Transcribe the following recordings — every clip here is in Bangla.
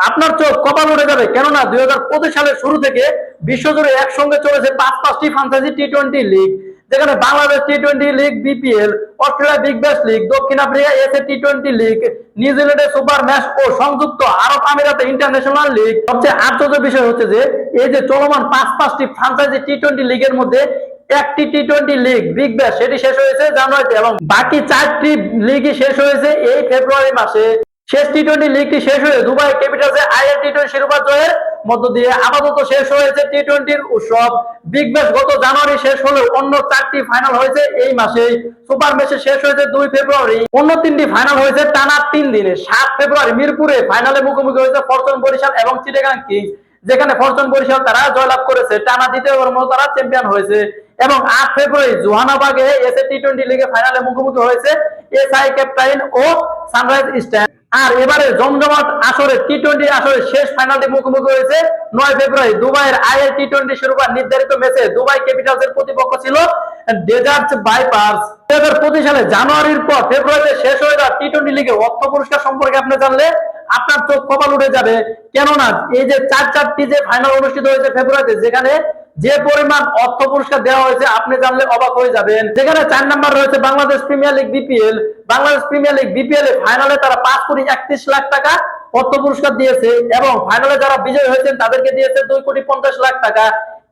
আপনার চোখ কপাল উঠে যাবে, কেননা 2025 সালের শুরু থেকে বিশ্বজুড়ে একসঙ্গে চলেছে পাঁচটি ফ্রাঞ্চাইজি টি-20 লিগ, যেখানে বাংলাদেশ টি-20 league BPL, Australia big bash league, দক্ষিণ আফ্রিকা এসএ টি-20 লিগ, নিউজিল্যান্ডের সুপার ম্যাচ ও সংযুক্ত আরব আমিরাতে ইন্টারন্যাশনাল লিগ। সবচেয়ে আশ্চর্যের বিষয় হচ্ছে যে এই যে চলমান পাঁচটি ফ্রাঞ্চাইজি টি-20 লিগের মধ্যে একটি টি-20 লিগ বিগ ব্যাশ সেটি শেষ হয়েছে জানুয়ারিতে এবং বাকি 4টি লিগই শেষ হয়েছে এই ফেব্রুয়ারি মাসে। শেষ টি-20 লিগটি শেষ হয়ে দুবাই ক্যাপিটালসে আইএল টি-20 শিরোপা জয়ের মধ্য দিয়ে আপাতত শেষ হয়েছে টি-20 উৎসব। বিগ ব্যাশ গত জানুয়ারি শেষ হলেও অন্য 4টি ফাইনাল হয়েছে এই মাসেই। সুপার ম্যাচে শেষ হয়েছে 2 ফেব্রুয়ারি, অন্য 3টি ফাইনাল হয়েছে টানা 3 দিনে। 7 ফেব্রুয়ারি মিরপুরে ফাইনালে মুখোমুখি হয়েছে ফরচুন বরিশাল এবং চিটাগাং কিংস, যেখানে ফরচুন বরিশাল তারা জয়লাভ করেছে, টানা দ্বিতীয়বার মতো তারা চ্যাম্পিয়ন হয়েছে। এবং 8 ফেব্রুয়ারি জোহানাবাগে এসএ টি-20 লিগে ফাইনালে মুখোমুখি হয়েছে এসআই ক্যাপিটাল ও সানরাইজ স্ট্যান্ড। আর এবারে জমজমাট আসরে টি-20 আসরে শেষ ফাইনালটি মুখোমুখি হয়েছে 9 ফেব্রুয়ারি দুবাইয়ের আইএল টি-20 শিরোপা নির্ধারিত ম্যাচে দুবাই ক্যাপিটালসের প্রতিপক্ষ ছিল ডেজার্ট ভাইপারস। 2025 সালে জানুয়ারির পর ফেব্রুয়ারিতে শেষ হয়ে যাওয়া টি-20 লিগের অর্থ পুরস্কার সম্পর্কে আপনি জানলে আপনার চোখ কপাল উঠে যাবে, কেননা এই যে 4টি যে ফাইনাল অনুষ্ঠিত হয়েছে ফেব্রুয়ারিতে, যেখানে যে পরিমাণ অর্থ পুরস্কার দেওয়া হয়েছে আপনি জানলে অবাক হয়ে যাবেন। যেখানে 4 নাম্বার রয়েছে Bangladesh premier league BPL. Bangladesh premier league BPL এ ফাইনালে তারা 5,31,00,000 টাকা অর্থ পুরস্কার দিয়েছে এবং ফাইনালে যারা বিজয়ী হয়েছেন তাদেরকে দিয়েছে 2,50,00,000 টাকা।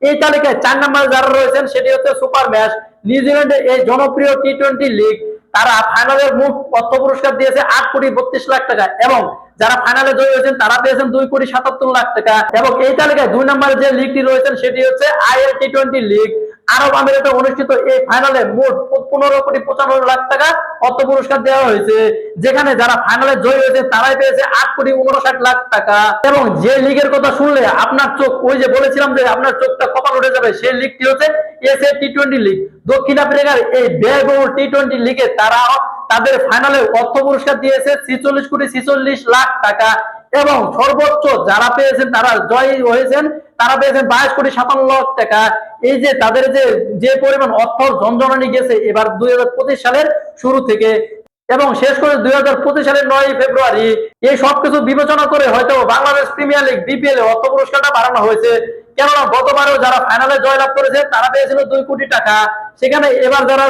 এই তালিকায় 4 নাম্বার যারা রয়েছেন সেটি হচ্ছে সুপার ম্যাচ, নিউজিল্যান্ডের এই জনপ্রিয় টি-20 লিগ। তারা ফাইনালের মোট অর্থ পুরস্কার দিয়েছে 8,32,00,000 টাকা এবং যারা ফাইনালে জয়ী হয়েছেন তারা পেয়েছেন 2,77,00,000 টাকা। এবং এই তালিকায় 2 নম্বরে যে লিগটি রয়েছেন সেটি হচ্ছে আইএল টি-20 লিগ। আরব আমিরাতে অনুষ্ঠিত এই ফাইনালে মোট 15,95,00,000 টাকা অর্থ পুরস্কার দেওয়া হয়েছে, যেখানে যারা ফাইনালে জয়ী হয়েছে তারাই পেয়েছে 8,59,00,000 টাকা। এবং যে লিগের কথা শুনলে আপনার চোখ, ওই যে বলেছিলাম যে আপনার চোখটা কপাল উঠে যাবে, সেই লিগটি হচ্ছে এসএ টি-20 লিগ। দক্ষিণ আফ্রিকার এই ব্যয়বহুল টি-20 লিগে তারা তাদের ফাইনালে অর্থ পুরস্কার দিয়েছে 46,46,00,000 টাকা এবং সর্বোচ্চ যারা পেয়েছেন তারা জয়ী হয়েছেন তারা পেয়েছেন 22,57,00,000 টাকা। এই যে তাদের যে পরিমাণ অর্থ ঝনঝনানি গেছে এবার 2025 সালের শুরু থেকে এবং শেষ করে 2025 সালের 9 ফেব্রুয়ারি। এই সবকিছু বিবেচনা করে হয়তো বাংলাদেশ প্রিমিয়ার লিগ বিপিএল এ অর্থ পুরস্কারটা বাড়ানো হয়েছে, কেননা গতবারেও যারা ফাইনালে জয়লাভ করেছে তারা পেয়েছিল 2 কোটি টাকা, সেখানে এবার যারা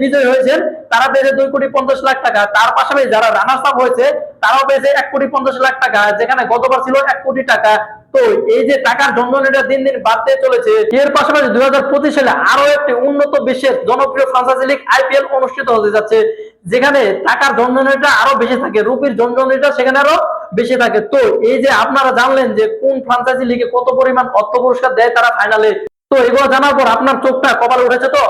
বিজয়ী হয়েছেন তারা পেয়েছে 2,50,00,000 টাকা। তার পাশাপাশি যারা রানার্স আপ হয়েছে তারাও পেয়েছে 1,50,00,000 টাকা, যেখানে গতবার ছিল 1 কোটি টাকা। তো এই যে টাকার ঝনঝনিটা দিন দিন বাড়তে চলেছে। এর পাশাপাশি 2025 সালে আরো একটি উন্নত বিশ্বের জনপ্রিয় ফ্রাঞ্চাইজি লিগ আইপিএল অনুষ্ঠিত হতে যাচ্ছে, যেখানে টাকার ঝনঝনিটা আরো বেশি থাকে, রুপির ঝনঝনিটা সেখানে আরো বেশি থাকে। তো এই যে আপনারা জানলেন যে কোন ফ্রাঞ্চাইজি লিগে কত পরিমাণ অর্থ পুরস্কার দেয় তারা ফাইনালে, তো এগুলো জানার পর আপনার চোখটা কপালে উঠেছে তো?